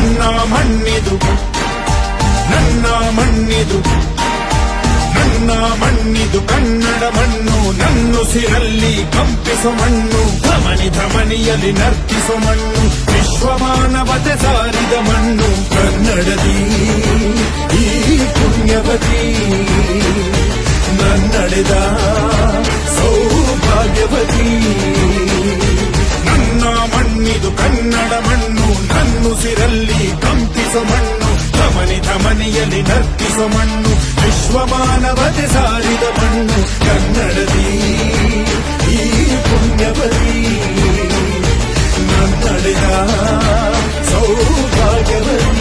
ನನ್ನ ಮಣ್ಣಿದು ನನ್ನ ಮಣ್ಣಿದು ನನ್ನ ಮಣ್ಣಿದು ಕನ್ನಡ ಮಣ್ಣು ನನ್ನುಸಿರಲ್ಲಿ ಕಂಪಿಸೋ ಮಣ್ಣು ಧಮನಿ ಧಮನಿಯಲ್ಲಿ ನರ್ತಿಸೋ ಮಣ್ಣು ವಿಶ್ವಮಾನವತೆ ಸಾರಿದ ಮಣ್ಣು ಕನ್ನಡದಿ ಈ ಪುಣ್ಯವತಿ ನನ್ನಡೆದ ಸೌಭಾಗ್ಯವತಿ ನನ್ನ ಮಣ್ಣಿದು ಕನ್ನಡ ಮಣ್ಣು ನನ್ನುಸಿರಲ್ಲಿ ಕಂಪಿಸೋ ಮಣ್ಣು ಧಮನಿ ಧಮನಿಯಲ್ಲಿ ನರ್ತಿಸೋ ಮಣ್ಣು ವಿಶ್ವಮಾನವತೆ ಸಾರಿದ ಮಣ್ಣು ಕನ್ನಡದಿ ಈ ಪುಣ್ಯವತಿ ನನ್ನಡೆದ ಸೌಭಾಗ್ಯವತಿ